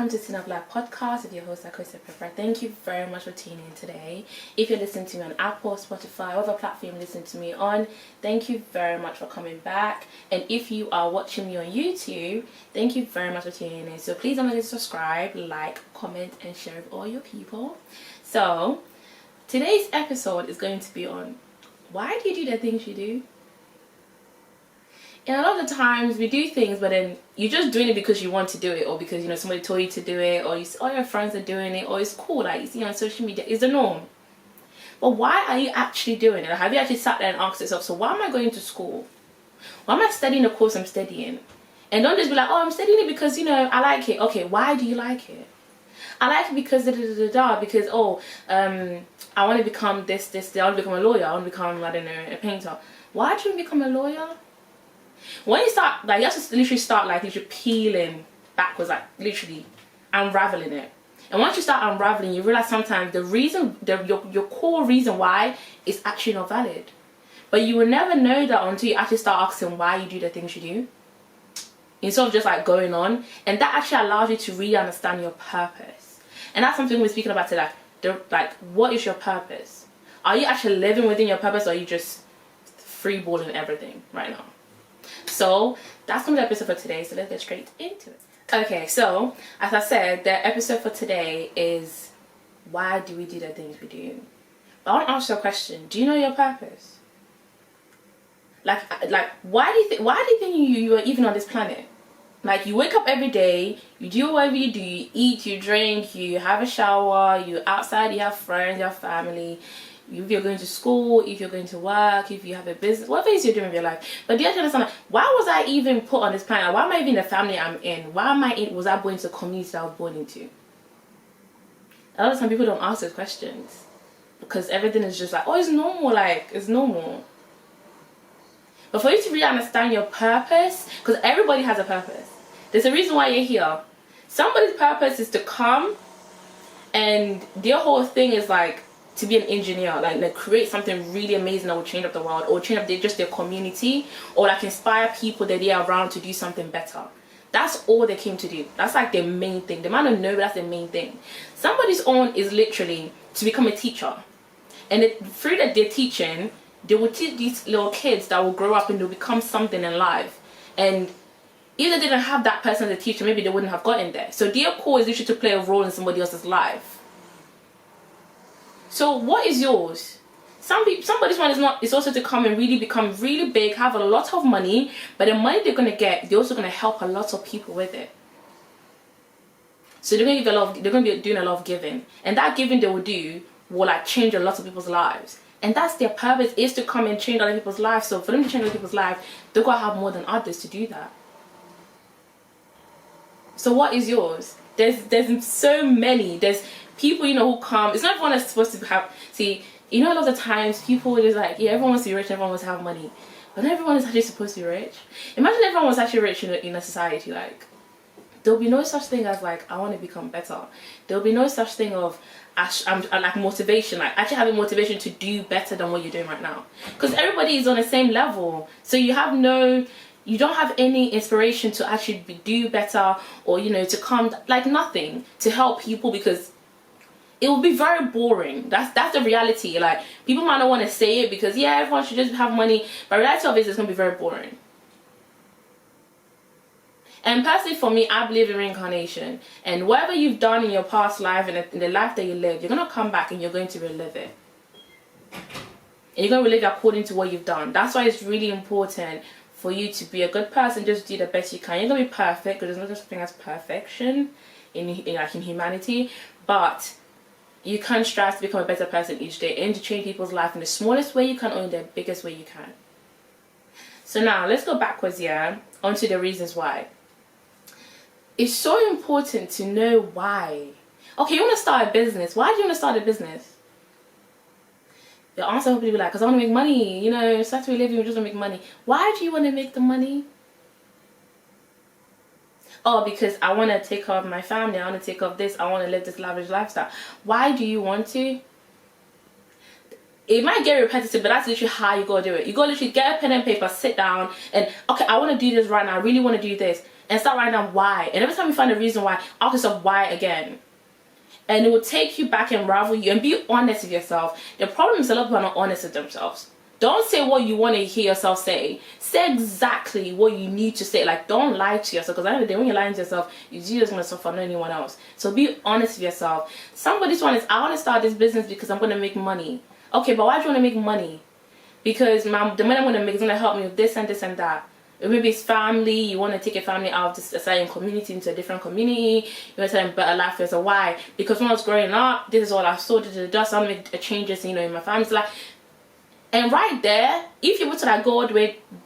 welcome to StudentOfLife podcast with your host, Pepper. Thank you very much for tuning in today. If you're listening to me on Apple, Spotify, whatever platform you listen to me on, thank you very much for coming back. And if you are watching me on YouTube, thank you very much for tuning in. So please don't forget to subscribe, like, comment, and share with all your people. So today's episode is going to be on why do you do the things you do? And a lot of the times we do things, but then you're just doing it because you want to do it, or because somebody told you to do it, or you see all your friends are doing it, or it's cool, like you see on social media, it's the norm. But why are you actually doing it? Like, have you actually sat there and asked yourself, so why am I going to school? Why am I studying the course I'm studying? And don't just be like, oh, I'm studying it because I like it. Okay, why do you like it? I like it because because I want to become this. I want to become a lawyer. I want to become, I don't know, a painter. Why do you want to become a lawyer? When you start, like, you have to literally start, like, literally peeling backwards, like, literally unraveling it. And once you start unraveling, you realize sometimes the reason, your core reason why is actually not valid. But you will never know that until you actually start asking why you do the things you do, instead of just, like, going on. And that actually allows you to really understand your purpose. And that's something we're speaking about today. Like, what is your purpose? Are you actually living within your purpose, or are you just freeballing everything right now? So that's going to be the episode for today, so let's get straight into it. Okay, so as I said, the episode for today is why do we do the things we do? But I want to ask you a question. Do you know your purpose? Like why do you think you are even on this planet? Like, you wake up every day, you do whatever you do, you eat, you drink, you have a shower, you're outside, you have friends, you have family. If you're going to school, if you're going to work, if you have a business, whatever it is you're doing with your life. But do you actually understand, like, why was I even put on this planet? Why am I even in the family I'm in? Why am I in? Was I born into the community that I was born into? A lot of time people don't ask those questions because everything is just like, oh, it's normal, like, it's normal. But for you to really understand your purpose, because everybody has a purpose. There's a reason why you're here. Somebody's purpose is to come, and their whole thing is like to be an engineer, like create something really amazing that will change up the world, or change up just their community, or like inspire people that they are around to do something better. That's all they came to do. That's like their main thing. They might not know, but that's their main thing. Somebody's own is literally to become a teacher, and through that they're teaching, they will teach these little kids that will grow up and they'll become something in life. And if they didn't have that person as a teacher, maybe they wouldn't have gotten there. So their core is literally to play a role in somebody else's life. So what is yours? Somebody's one is also to come and really become really big, have a lot of money, but the money they're gonna get, they're also gonna help a lot of people with it. So they're gonna be doing a lot of giving, and that giving they will do will like change a lot of people's lives. And that's their purpose, is to come and change other people's lives. So for them to change other people's lives, they're gonna have more than others to do that. So what is yours? There's so many. There's people who come. It's not everyone that's supposed to have. See, a lot of the times people are just like, yeah, everyone wants to be rich, everyone wants to have money, but not everyone is actually supposed to be rich. Imagine everyone was actually rich in a society. Like, there'll be no such thing as like, I want to become better. There'll be no such thing of like motivation, like actually having motivation to do better than what you're doing right now, because everybody is on the same level. So you don't have any inspiration to actually do better, or to come, like, nothing to help people, because it will be very boring. That's the reality. Like, people might not want to say it because, yeah, everyone should just have money, but the reality of it is it's going to be very boring. And personally, for me, I believe in reincarnation. And whatever you've done in your past life and in the life that you live, you're going to come back and you're going to relive it. And you're going to relive it according to what you've done. That's why it's really important for you to be a good person. Just do the best you can. You're going to be perfect, because there's no such thing as perfection in humanity. But you can strive to become a better person each day and to change people's life in the smallest way you can, or in the biggest way you can. So now, let's go backwards, onto the reasons why. It's so important to know why. Okay, you want to start a business. Why do you want to start a business? The answer will be like, because I want to make money. It's like we live, we just want to make money. Why do you want to make the money? Oh, because I want to take care of my family. I want to take care of this. I want to live this lavish lifestyle. Why do you want to? It might get repetitive, but that's literally how you gotta do it. You gotta literally get a pen and paper, sit down, and okay, I want to do this right now. I really want to do this. and start writing down why. And every time you find a reason why, ask yourself why again. And it will take you back and unravel you, and be honest with yourself. The problem is a lot of people are not honest with themselves. Don't say what you want to hear yourself say. Say exactly what you need to say. Like, don't lie to yourself, because at the end of the day, when you're lying to yourself, you're just going to suffer, not anyone else. So be honest with yourself. Somebody's one is, I want to start this business because I'm going to make money. Okay, but why do you want to make money? Because the money I'm going to make is going to help me with this and this and that. Or maybe it's family, you want to take your family out of a certain community into a different community, you want to tell them better life. So why? Because when I was growing up, this is all I saw, so I want to make changes, you know, in my family's life. And right there, if you were to like go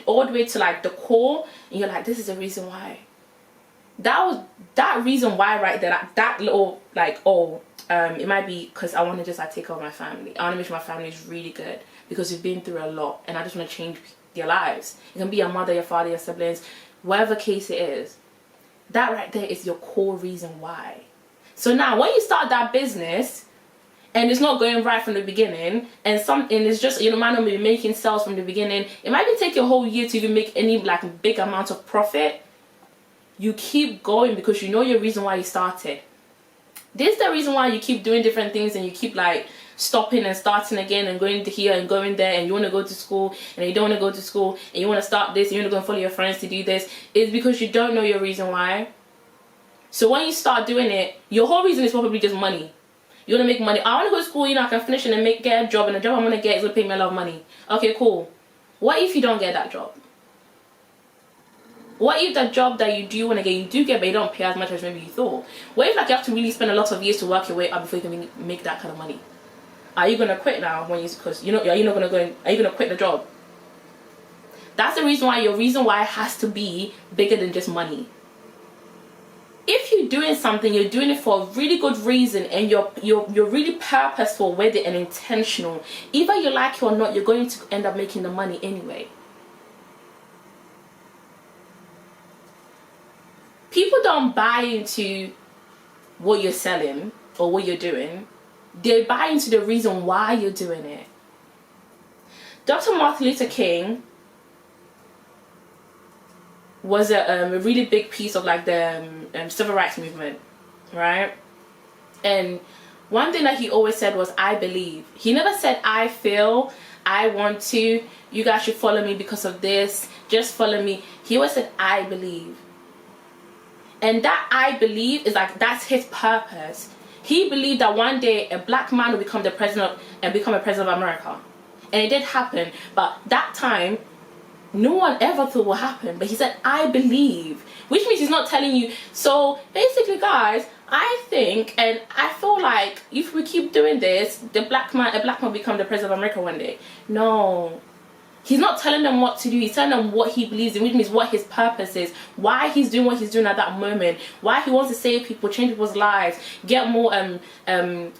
all the way to like the core, and you're like, this is the reason why. That reason why right there, that little like, it might be because I want to just like take care of my family. I want to make sure my family is really good because we've been through a lot, and I just want to change their lives. It can be your mother, your father, your siblings, whatever case it is. That right there is your core reason why. So now when you start that business, and it's not going right from the beginning, and it's just, you know, might not be making sales from the beginning, it might even take you a whole year to even make any like big amount of profit. You keep going because you know your reason why you started. This is the reason why you keep doing different things, and you keep like stopping and starting again, and going to here and going there, and you want to go to school and you don't want to go to school, and you want to start this and you want to go and follow your friends to do this. It's because you don't know your reason why. So when you start doing it, your whole reason is probably just money. You want to make money. I want to go to school, you know, I can finish it and get a job, and the job I'm going to get is going to pay me a lot of money. Okay, cool. What if you don't get that job? What if the job that you do want to get, you do get, but you don't pay as much as maybe you thought? What if like you have to really spend a lot of years to work your way up before you can make that kind of money? Are you going to quit now because you know, are you not going to go are you going to quit the job? That's the reason why your reason why has to be bigger than just money. If you're doing something, you're doing it for a really good reason, and you're really purposeful with it and intentional. Either you like it or not, you're going to end up making the money anyway. People don't buy into what you're selling or what you're doing. They buy into the reason why you're doing it. Dr. Martin Luther King was a really big piece of like the civil rights movement, right? And one thing that he always said was, I believe. He never said, I feel, I want to, you guys should follow me because of this, just follow me. He always said, I believe. And that I believe is like, that's his purpose. He believed that one day a black man will become the president and become a president of America. And it did happen, but that time, no one ever thought would happen. But he said, I believe, which means he's not telling you. So basically, guys, I think and I feel like if we keep doing this, a black man will become the president of America one day. No, he's not telling them what to do. He's telling them what he believes in, which means what his purpose is, why he's doing what he's doing at that moment, why he wants to save people, change people's lives, get more earn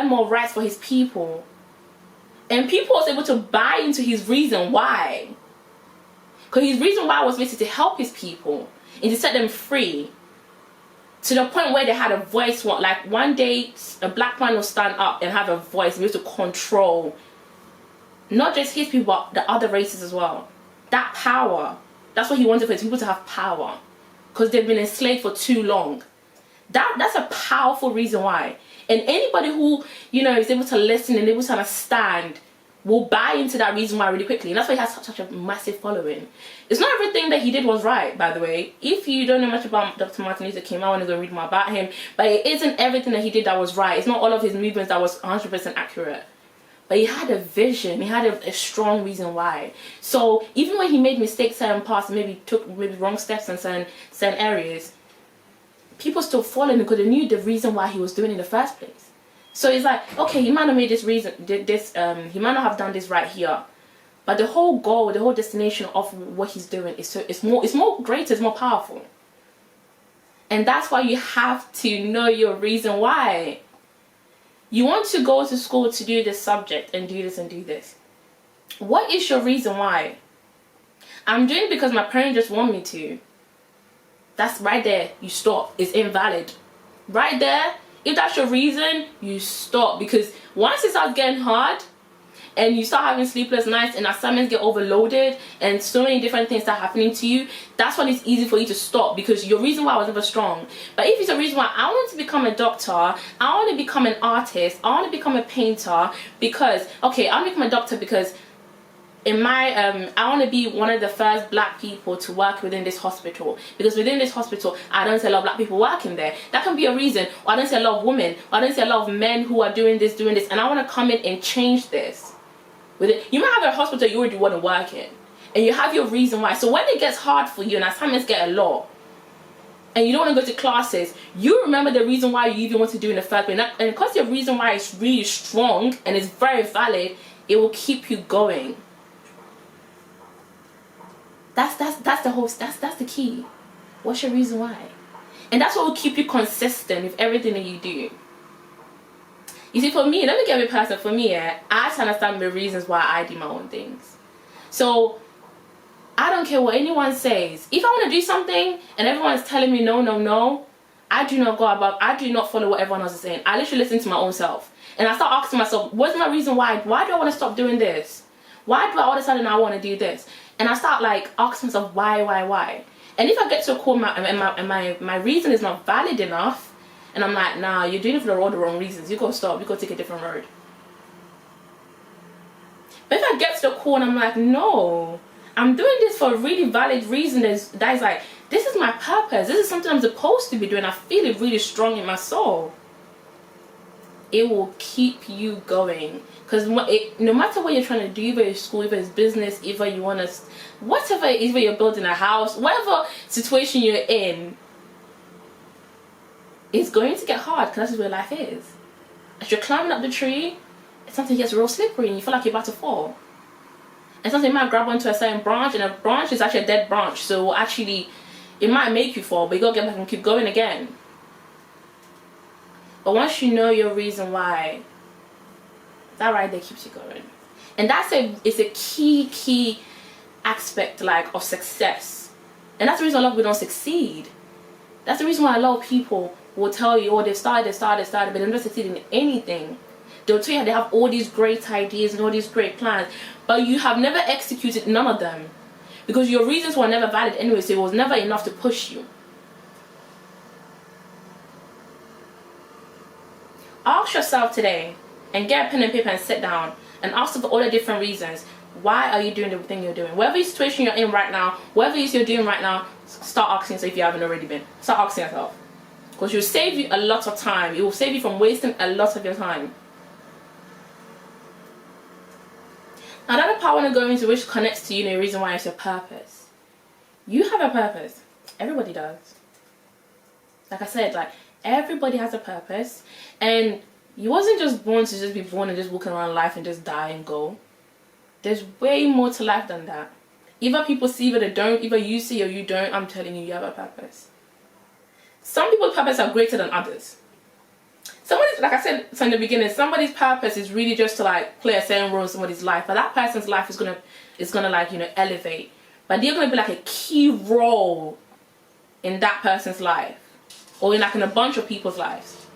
more rights for his people. And people was able to buy into his reason why. Because his reason why was basically to help his people and to set them free. To the point where they had a voice. Like one day, a black man will stand up and have a voice and be able to control not just his people, but the other races as well. That power. That's what he wanted for his people to have power. Because they've been enslaved for too long. That's a powerful reason why. And anybody who, you know, is able to listen and able to understand will buy into that reason why really quickly. And that's why he has such a massive following. It's not everything that he did was right, by the way. If you don't know much about Dr. Martin Luther King, I want to go read more about him. But it isn't everything that he did that was right. It's not all of his movements that was 100% accurate. But he had a vision. He had a strong reason why. So even when he made mistakes certain parts, maybe took wrong steps in certain areas, people still followed him because they knew the reason why he was doing it in the first place. So it's like, okay, he might not made this reason, he might not have done this right here, but the whole goal, the whole destination of what he's doing is it's more greater, it's more powerful. And that's why you have to know your reason why. You want to go to school to do this subject and do this and do this. What is your reason why? I'm doing it because my parents just want me to. That's right there, you stop. It's invalid. Right there. If that's your reason, you stop. Because once it starts getting hard and you start having sleepless nights and assignments get overloaded and so many different things start happening to you, that's when it's easy for you to stop, because your reason why was never strong. But if it's a reason why I want to become a doctor, I want to become an artist, I want to become a painter, because okay, I want to become a doctor because in my I want to be one of the first black people to work within this hospital, because within this hospital I don't see a lot of black people working there. That can be a reason. Or I don't see a lot of women, or I don't see a lot of men who are doing this, and I want to come in and change this. With it, you might have a hospital you already want to work in, and you have your reason why. So when it gets hard for you and assignments get a lot and you don't want to go to classes, you remember the reason why you even want to do in the first place, and because your reason why is really strong and is very valid, it will keep you going. That's the key. What's your reason why? And that's what will keep you consistent with everything that you do. You see, for me, let me get a bit personal. For me, I have to understand the reasons why I do my own things. So I don't care what anyone says. If I want to do something and everyone's telling me no, no, no, I do not follow what everyone else is saying. I literally listen to my own self, and I start asking myself, what's my reason why? Why do I want to stop doing this? Why do I all of a sudden I want to do this? And I start like asking myself why. And if I get to a core my reason is not valid enough, and I'm like, nah, you're doing it for all the wrong reasons, you gotta stop, you gotta take a different road. But if I get to the core and I'm like, no, I'm doing this for a really valid reason, that is like, this is my purpose, this is something I'm supposed to be doing, I feel it really strong in my soul, it will keep you going. Because no matter what you're trying to do, either it's school, either it's business, either you want to, whatever, either you're building a house, whatever situation you're in, it's going to get hard, because that's where life is. As you're climbing up the tree, something gets real slippery and you feel like you're about to fall. And something might grab onto a certain branch, and a branch is actually a dead branch, so actually it might make you fall, but you gotta get back and keep going again. But once you know your reason why, that right there keeps you going. And it's a key aspect like of success. And that's the reason a lot of people don't succeed. That's the reason why a lot of people will tell you, oh, they've started, but they're not succeeding in anything. They'll tell you they have all these great ideas and all these great plans, but you have never executed none of them, because your reasons were never valid anyway, so it was never enough to push you. Ask yourself today, and get a pen and paper and sit down and ask for all the different reasons. Why are you doing the thing you're doing? Whatever situation you're in right now, whatever it is you're doing right now, start asking yourself if you haven't already been. Start asking yourself. Because it will save you a lot of time. It will save you from wasting a lot of your time. Now, the other part I want to go into, which connects to the reason why it's your purpose. You have a purpose. Everybody does. Like I said, like everybody has a purpose, and you wasn't just born to just be born and just walking around life and just die and go. There's way more to life than that. Either people see, either they don't, either you see or you don't. I'm telling you, you have a purpose. Some people's purpose are greater than others. Somebody's, like I said in the beginning, somebody's purpose is really just to like play a certain role in somebody's life, but that person's life is gonna like elevate. But they're gonna be like a key role in that person's life, or in a bunch of people's lives.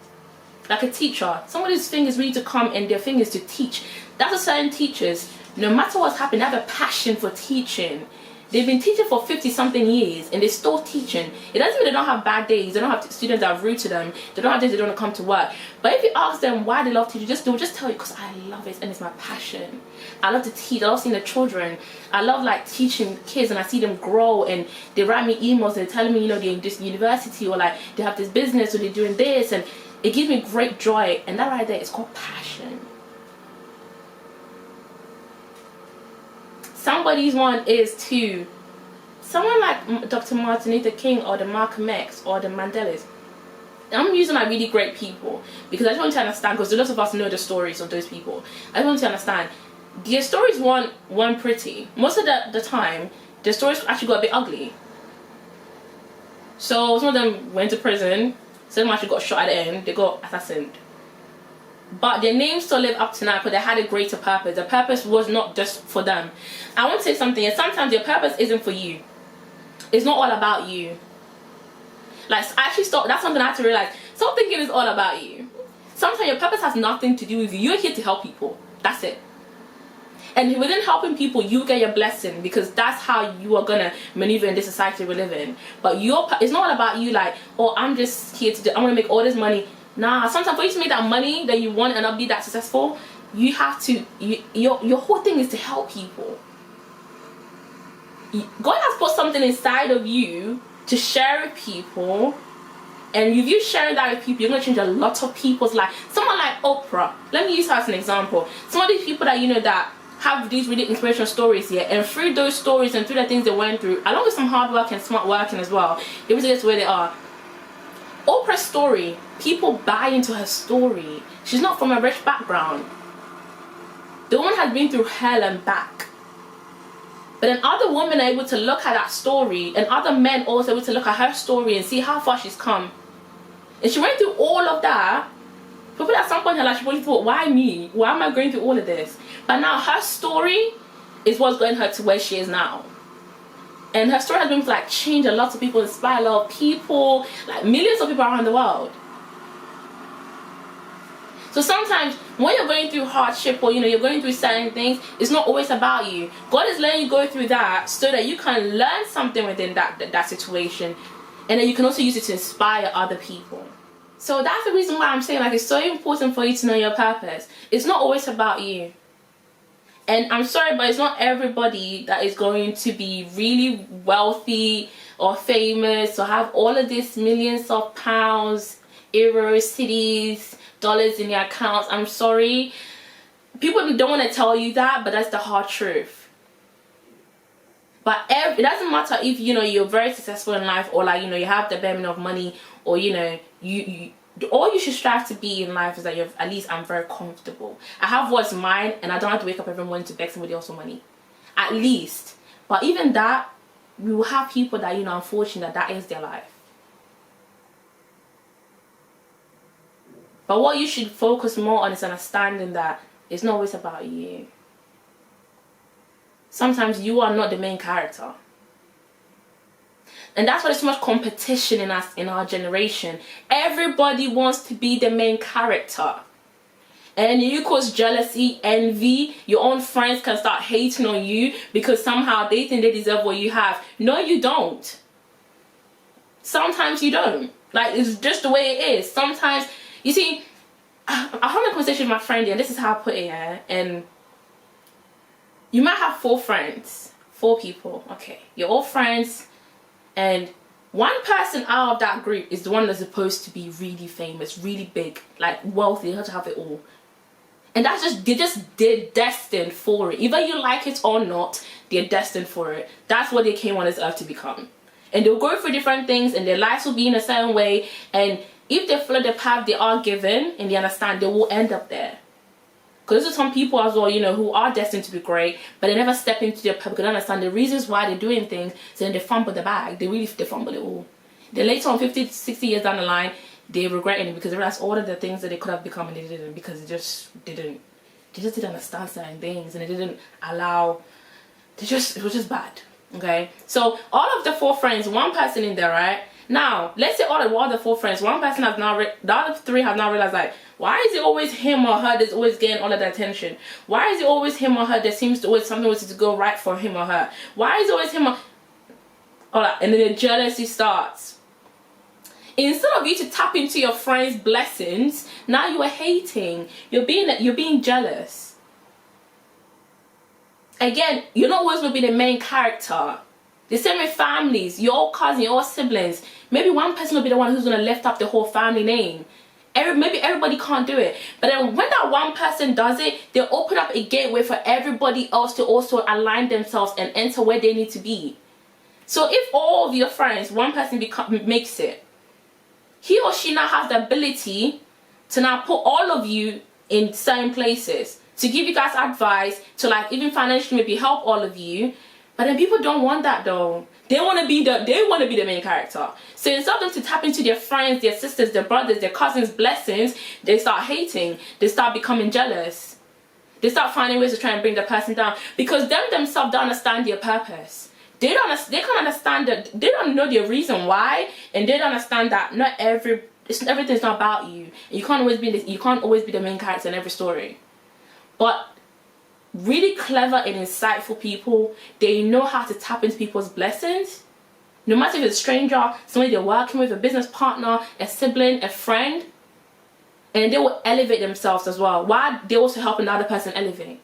Like a teacher, somebody's thing is really to come and their thing is to teach. That's what certain teachers, no matter what's happening, they have a passion for teaching. They've been teaching for 50-something years and they're still teaching. It doesn't mean they don't have bad days, they don't have students that are rude to them, they don't have days they don't want to come to work. But if you ask them why they love teaching, they'll just tell you, because I love it and it's my passion. I love to teach, I love seeing the children. I love like teaching kids, and I see them grow and they write me emails, they're telling me, they're in this university, or like they have this business, or they're doing this, and it gives me great joy. And that right there is called passion. Somebody's one is to someone like Dr. Martin Luther King, or the Malcolm X, or the Mandelas. I'm using like really great people because I just want to understand, because a lot of us know the stories of those people. I just want to understand their stories weren't pretty. Most of the time their stories actually got a bit ugly. So some of them went to prison, some of them actually got shot at the end, they got assassinated. But their names still live up to now because they had a greater purpose. The purpose was not just for them. I want to say something, and sometimes your purpose isn't for you. It's not all about you. Like, actually stop, that's something I had to realize. Stop thinking it's all about you. Sometimes your purpose has nothing to do with you. You're here to help people. That's it. And within helping people, you get your blessing, because that's how you are gonna maneuver in this society we live in. But it's not all about you like, oh, I'm just here to I'm gonna make all this money. Nah, sometimes for you to make that money that you want and not be that successful, you have to, your whole thing is to help people. God has put something inside of you to share with people, and if you share that with people, you're going to change a lot of people's life. Someone like Oprah, let me use her as an example. Some of these people that you know that have these really inspirational stories here, and through those stories and through the things they went through, along with some hard work and smart working as well, they really get to where they are. Oprah's story, people buy into her story. She's not from a rich background. The woman has been through hell and back. But then other women are able to look at that story, and other men also able to look at her story and see how far she's come. And she went through all of that. People at some point in her life, she probably thought, why me? Why am I going through all of this? But now her story is what's going her to where she is now. And her story has been to like change a lot of people, inspire a lot of people, like millions of people around the world. So sometimes when you're going through hardship, or you're going through certain things, it's not always about you. God is letting you go through that so that you can learn something within that situation, and then you can also use it to inspire other people. So that's the reason why I'm saying like it's so important for you to know your purpose. It's not always about you. And I'm sorry, but it's not everybody that is going to be really wealthy or famous or have all of these millions of pounds, euros, cities, dollars in their accounts. I'm sorry. People don't want to tell you that, but that's the hard truth. But it doesn't matter if you're very successful in life, or like you have the bare minimum of money, or you all you should strive to be in life is that at least I'm very comfortable. I have what's mine, and I don't have to wake up every morning to beg somebody else for money. At least. But even that, we will have people that unfortunately that is their life. But what you should focus more on is understanding that it's not always about you. Sometimes you are not the main character. And that's why there's so much competition in our generation. Everybody wants to be the main character. And you cause jealousy, envy. Your own friends can start hating on you because somehow they think they deserve what you have. No, you don't. Sometimes you don't. Like, it's just the way it is. Sometimes, you see, I had a conversation with my friend, and this is how I put it, yeah? And you might have 4 friends. 4 people. Okay. You're all friends. And one person out of that group is the one that's supposed to be really famous, really big, like wealthy, they have to have it all. And they're destined for it. Either you like it or not, they're destined for it. That's what they came on this earth to become. And they'll go through different things, and their lives will be in a certain way. And if they follow the path they are given, and they understand, they will end up there. Because there's some people as well, who are destined to be great, but they never step into their purpose because they understand the reasons why they're doing things, so then they fumble the bag. They fumble it all. Then later on, 50, 60 years down the line, they're regretting it because they realize all of the things that they could have become and they didn't, because they just didn't understand certain things, and they didn't allow, it was just bad. Okay? So all of the 4 friends, one person in there, right? Now, let's say all of the 4 friends, one person has now, the other 3 have now realized, like, why is it always him or her that's always getting all of the attention? Why is it always him or her that seems to always something was to go right for him or her? Why is it always him or all that? And then the jealousy starts. Instead of you to tap into your friend's blessings, now you are hating. You're being jealous. Again, you're not always going to be the main character. The same with families, your cousin, your siblings. Maybe one person will be the one who's going to lift up the whole family name. Maybe everybody can't do it. But then when that one person does it, they open up a gateway for everybody else to also align themselves and enter where they need to be. So if all of your friends, one person makes it, he or she now has the ability to now put all of you in certain places, to give you guys advice, to like even financially maybe help all of you. But then people don't want that though. They want to be the main character. So instead of them to tap into their friends, their sisters, their brothers, their cousins' blessings, they start hating. They start becoming jealous. They start finding ways to try and bring the person down, because them themselves don't understand their purpose. They can't understand that. They don't know the reason why, and they don't understand that not everything's not about you. You can't always be the main character in every story. But really clever and insightful people, they know how to tap into people's blessings. No matter if it's a stranger, somebody they're working with, a business partner, a sibling, a friend, and they will elevate themselves as well, while they also help another person elevate.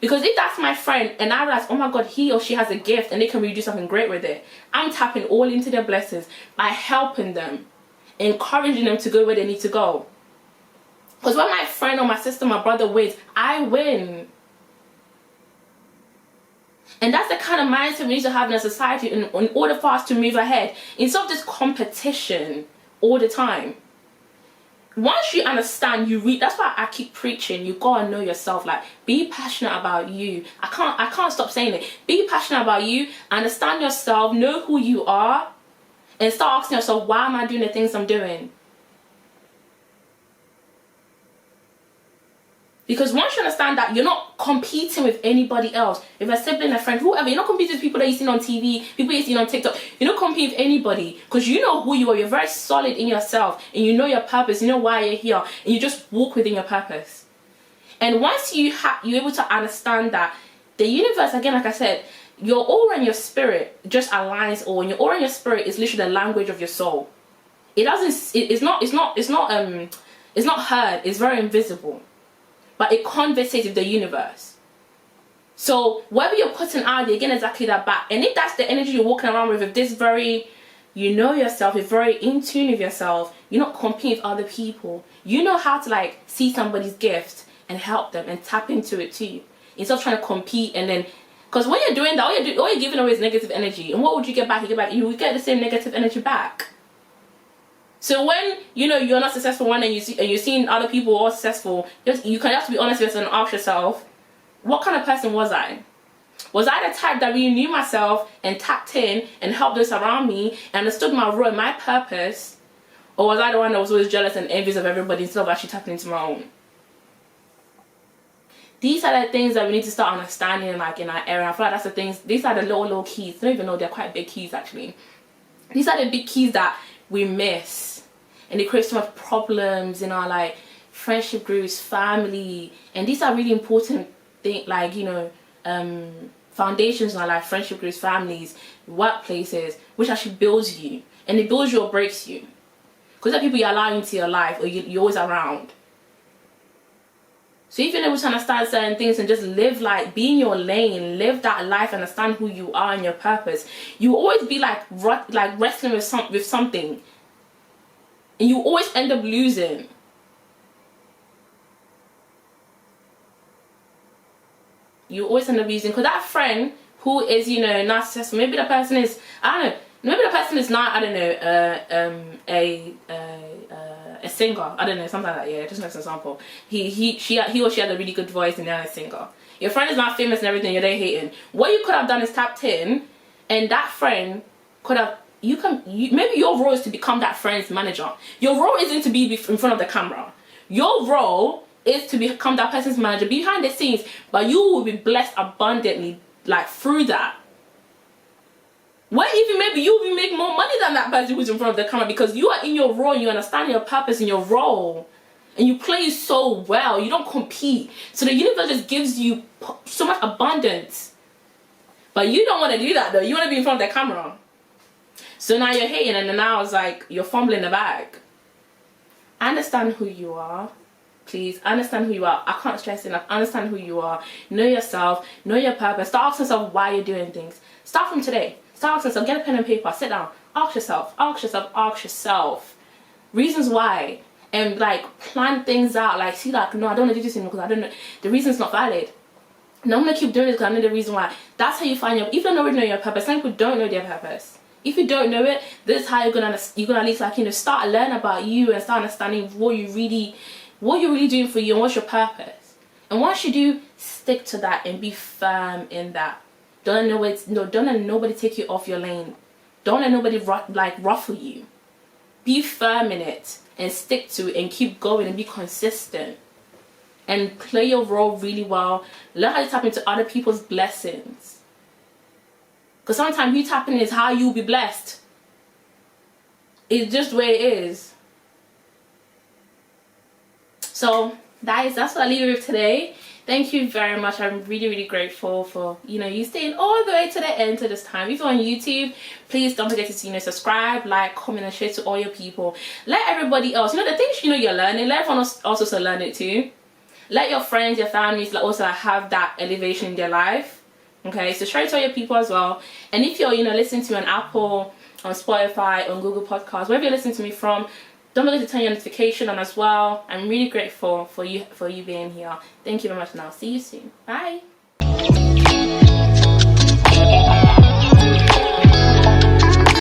Because if that's my friend and I realize, oh my God, he or she has a gift and they can really do something great with it, I'm tapping all into their blessings by helping them, encouraging them to go where they need to go. Because when my friend or my sister, my brother wins, I win. And that's the kind of mindset we need to have in a society in order for us to move ahead. Instead of this competition all the time. Once you understand, that's why I keep preaching, you gotta know yourself. Like, be passionate about you. I can't stop saying it. Be passionate about you, understand yourself, know who you are, and start asking yourself, why am I doing the things I'm doing? Because once you understand that you're not competing with anybody else, with a sibling, a friend, whoever, you're not competing with people that you've seen on TV, people you've seen on TikTok, you're not competing with anybody, because you know who you are, you're very solid in yourself, and you know your purpose, you know why you're here, and you just walk within your purpose. And once you're able to understand that, the universe, again, like I said, your aura and your spirit just aligns all, and your aura and your spirit is literally the language of your soul. It's not heard, it's very invisible. But it conversates with the universe. So whatever you're putting out, you're getting exactly that back. And if that's the energy you're walking around with this very, you know yourself, you're very in tune with yourself, you're not competing with other people, you know how to like see somebody's gift and help them and tap into it too. Instead of trying to compete and then, because when you're doing that, all you're giving away is negative energy. And what would you get back? You would get the same negative energy back. So when, you know, you're not successful one and you're seeing other people all successful, you can have to be honest with yourself and ask yourself, what kind of person was I? Was I the type that really knew myself and tapped in and helped those around me and understood my role and my purpose? Or was I the one that was always jealous and envious of everybody instead of actually tapping into my own? These are the things that we need to start understanding, like, in our area. I feel like that's the things, these are the little keys. I don't even know, they're quite big keys actually. These are the big keys that we miss. And they create so much problems in our like friendship groups, family, and these are really important things, like, you know, foundations in our life, friendship groups, families, workplaces, which actually builds you, and it builds you or breaks you, because there are people you allow into your life or you're always around. So if you're able to understand certain things and just live, like, be in your lane, live that life, understand who you are and your purpose, you always be like wrestling with something. And you always end up losing. You always end up losing. Because that friend who is, you know, not successful, maybe the person is, I don't know, maybe the person is not, I don't know, a singer. I don't know, something like that, yeah, just an example. He or she had a really good voice and they're a singer. Your friend is not famous and everything, you're there hating. What you could have done is tapped in, and that friend could have, maybe your role is to become that friend's manager. Your role isn't to be in front of the camera. Your role is to become that person's manager behind the scenes, but you will be blessed abundantly, like, through that. Where even maybe you will make more money than that person who's in front of the camera, because you are in your role and you understand your purpose in your role, and you play so well. You don't compete, so the universe just gives you so much abundance. But you don't want to do that though. You want to be in front of the camera. So now you're hating, and then now it's like you're fumbling the bag. Understand who you are. Please, understand who you are. I can't stress enough. Understand who you are. Know yourself. Know your purpose. Start asking yourself why you're doing things. Start from today. Start asking yourself. Get a pen and paper. Sit down. Ask yourself. Ask yourself. Ask yourself. Reasons why. And, like, plan things out. Like, see, like, no, I don't want to do this anymore because I don't know. The reason's not valid. No, I'm going to keep doing this because I know the reason why. That's how you find your... If you don't know your purpose, some people don't know their purpose. If you don't know it, this is how you're gonna at least, like, you know, start learning about you and start understanding what you're really doing for you and what's your purpose. And once you do, stick to that and be firm in that. Don't let nobody take you off your lane. Don't let nobody ruffle you. Be firm in it and stick to it and keep going and be consistent. And play your role really well. Learn how to tap into other people's blessings. Because sometimes you tapping is how you'll be blessed. It's just the way it is. So that's what I leave you with today. Thank you very much. I'm really grateful for you staying all the way to the end to this time. If you're on YouTube, please don't forget to subscribe, like, comment, and share to all your people. Let everybody else the things you're learning. Let everyone else also learn it too. Let your friends, your families also have that elevation in their life. Okay, so share it to all your people as well. And if you're listening to me on Apple, on Spotify, on Google Podcasts, wherever you're listening to me from, don't forget to turn your notification on as well. I'm really grateful for you being here. Thank you very much, and I'll see you soon. Bye.